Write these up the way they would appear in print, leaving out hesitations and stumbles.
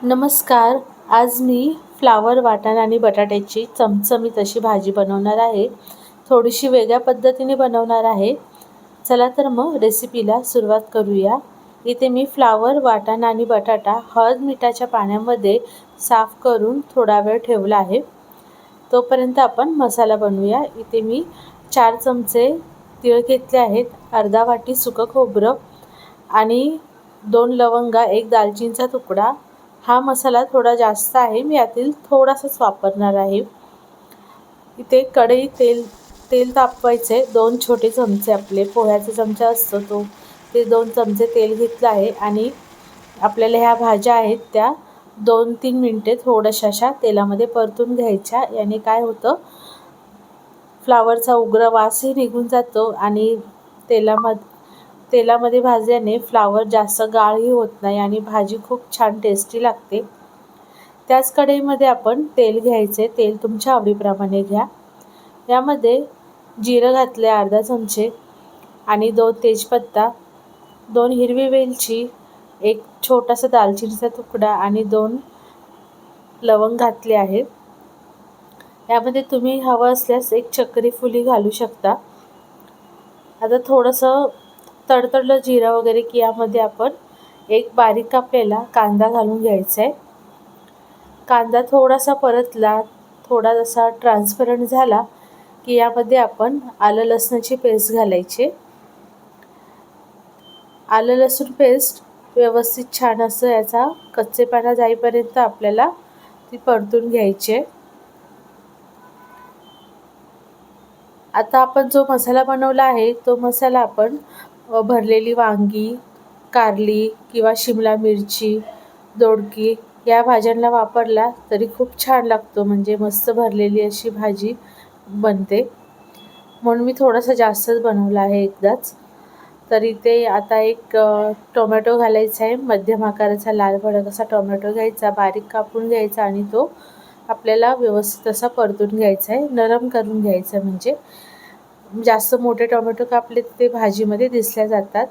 नमस्कार. आज मी फ्लावर, वाटाणा आणि बटाट्याची चमचमीत अशी भाजी बनवणार आहे. थोडीशी वेगळ्या पद्धतीने बनवणार आहे. चला तर मग रेसिपीला सुरुवात करूया. इथे मी फ्लावर, वाटाणा आणि बटाटा हळद मिठाच्या पाण्यामध्ये साफ करून थोडा वेळ ठेवला आहे. तोपर्यंत आपण मसाला बनवूया. इथे मी 4 चमचे तीळ घेतले आहेत, अर्धा वाटी सुकं खोबरं आणि 2 लवंगा, 1 दालचिनीचा तुकडा. हा मसाला थोडा जास्त आहे, मी यातील थोडासाच वापरणार आहे. इथे कढईत तेल तापवायचे. 2 छोटे चमचे, आपले पोह्याचा चमचा असतो तो, ते 2 चमचे तेल घेतलं आहे आणि आपल्याला ह्या भाज्या आहेत त्या 2-3 मिनटे थोड्याशा तेलामध्ये परतून घ्यायच्या. याने काय होतं, फ्लावरचा उग्र वासही निघून जातो आणि तेलामध्ये भाजल्याने फ्लावर जास्त गाळही होत नाही आणि भाजी खूप छान टेस्टी लागते. त्याच कढईमध्ये आपण तेल घ्यायचे. तेल तुमच्या आवडीप्रमाणे घ्या. यामध्ये जिरं घातले अर्धा चमचे आणि 2 तेजपत्ता, 2 हिरवी वेलची, 1 छोटासा दालचिनीचा तुकडा आणि 2 लवंग घातले आहे. यामध्ये तुम्ही हवं असल्यास 1 चक्री फुली घालू शकता. आता थोडंसं तडतडलं जिरं वगैरे की यामध्ये आपण 1 बारीक कापलेला कांदा घालून घ्यायचा आहे. कांदा थोडासा परतला, थोडा जसा ट्रान्सपरंट झाला की यामध्ये आपण आलं लसणाची पेस्ट घालायची. आलं लसूण पेस्ट व्यवस्थित छान असं याचा कच्चेपणा जाईपर्यंत आपल्याला ती परतून घ्यायची आहे. आता आपण जो मसाला बनवला आहे तो मसाला आपण भरलेली वांगी, कारली किंवा शिमला मिरची, दोडकी या भाज्यांना वापरला तरी खूप छान लागतो. म्हणजे मस्त भरलेली अशी भाजी बनते. म्हणून मी थोडासा जास्तच बनवला आहे एकदाच. तर इथे आता 1 टोमॅटो घालायचा आहे. मध्यम आकाराचा लाल भडक असा टोमॅटो घ्यायचा, बारीक कापून घ्यायचा आणि तो आपल्याला व्यवस्थित असा परतून घ्यायचा आहे, नरम करून घ्यायचा. म्हणजे जास्त मोठे टोमॅटो कापले ते भाजीमध्ये दिसल्या जातात.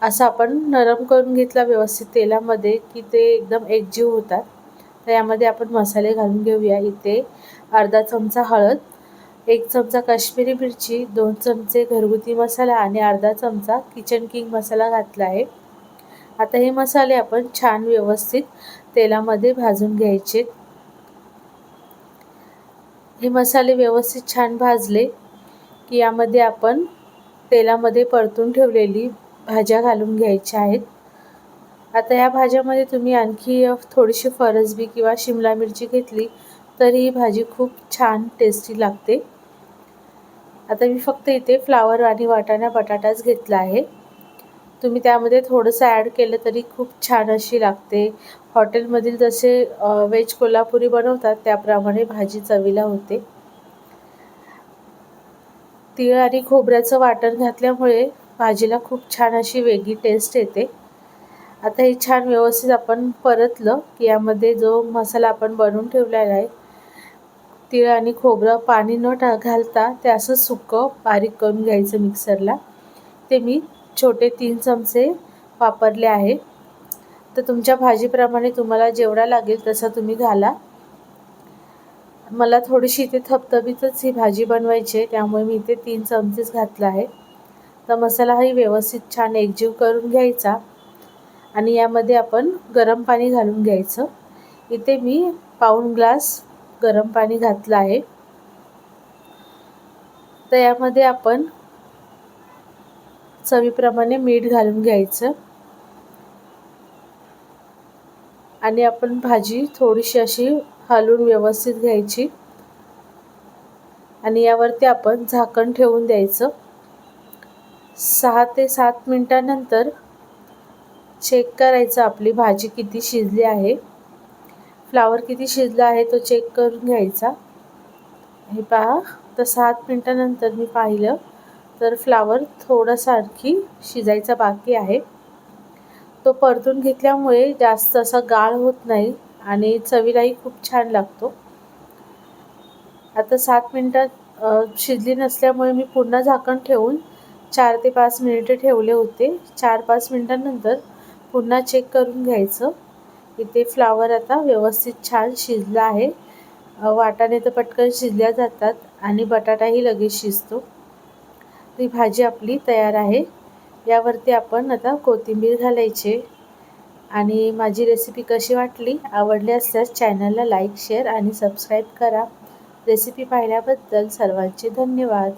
असं आपण नरम करून घेतला व्यवस्थित तेलामध्ये की ते एकदम एकजीव होतात. तर यामध्ये आपण मसाले घालून घेऊया. इथे अर्धा चमचा हळद, 1 चमचा काश्मीरी मिरची, 2 चमचे घरगुती मसाला आणि अर्धा चमचा किचन किंग मसाला घातला आहे. आता हे मसाले आपण छान व्यवस्थित तेलामध्ये भाजून घ्यायचे. हे मसाले व्यवस्थित छान भाजले की यामध्ये आपण तेलामध्ये परतून ठेवलेली भाज्या घालून घ्यायच्या आहेत. आता या भाज्यामध्ये तुम्ही आणखी थोडीशी फरसबी किंवा शिमला मिरची घेतली तरी ही भाजी खूप छान टेस्टी लागते. आता मी फक्त इथे फ्लावर आणि वाटाणा बटाटाच घेतला आहे. तुम्ही त्यामध्ये थोडंसं ॲड केलं तरी खूप छान अशी लागते. हॉटेलमधील जसे व्हेज कोल्हापुरी बनवतात त्याप्रमाणे भाजी चवीला होते. तीळ आणि खोबऱ्याचं वाटण घातल्यामुळे भाजीला खूप छान अशी वेगळी टेस्ट येते. आता हे छान व्यवस्थित आपण परतलं की यामध्ये जो मसाला आपण बनवून ठेवलेला आहे, तीळ आणि खोबरं पाणी न घालता ते असं सुकं बारीक करून घ्यायचं मिक्सरला. ते मी छोटे 3 चमचे वापरले आहे. तर तुमच्या भाजीप्रमाणे तुम्हाला जेवढा लागेल तसा तुम्ही घाला. मला थोडीशी इथे थपथपीतच ही भाजी बनवायची आहे, त्यामुळे मी इथे 3 चमचेच घातला आहे. तर मसालाही व्यवस्थित छान एकजीव करून घ्यायचा आणि यामध्ये आपण गरम पाणी घालून घ्यायचं. इथे मी पाऊण ग्लास गरम पाणी घातलं आहे. तर यामध्ये आपण चवीप्रमाणे मीठ घालून घ्यायचं आणि आपण भाजी थोडीशी अशी हलवून व्यवस्थित घ्यायची आणि यावरती आपण झाकण ठेवून द्यायचं. 6 ते 7 मिनिटांनंतर चेक करायचं आपली भाजी किती शिजली आहे. फ्लावर किती शिजला आहे तो चेक करून घ्यायचा. हे पहा, तर 7 मिनिटांनंतर मी पाहिलं तर फ्लावर थोडासा आणखी शिजायचा बाकी आहे. तो परतून घेतल्यामुळे जास्त असा गाळ होत नाही आणि चवीलाही खूप छान लागतो. आता 7 मिनिटात शिजली नसल्यामुळे मी पुन्हा झाकण ठेवून 4 ते 5 मिनिटे ठेवले होते. 4-5 मिनिटांनंतर पुन्हा चेक करून घ्यायचं इथे फ्लावर आता व्यवस्थित छान शिजला आहे. वाटाणे तर पटकन शिजल्या जातात आणि बटाटाही लगेच शिजतो. ही भाजी आपली तयार आहे. यावरती आपण आता कोथिंबीर घालायची. आणि माझी रेसिपी कशी वाटली, आवडली असल्यास चॅनलला लाईक, शेअर आणि सबस्क्राईब करा. रेसिपी पाहिल्याबद्दल सर्वांचे धन्यवाद.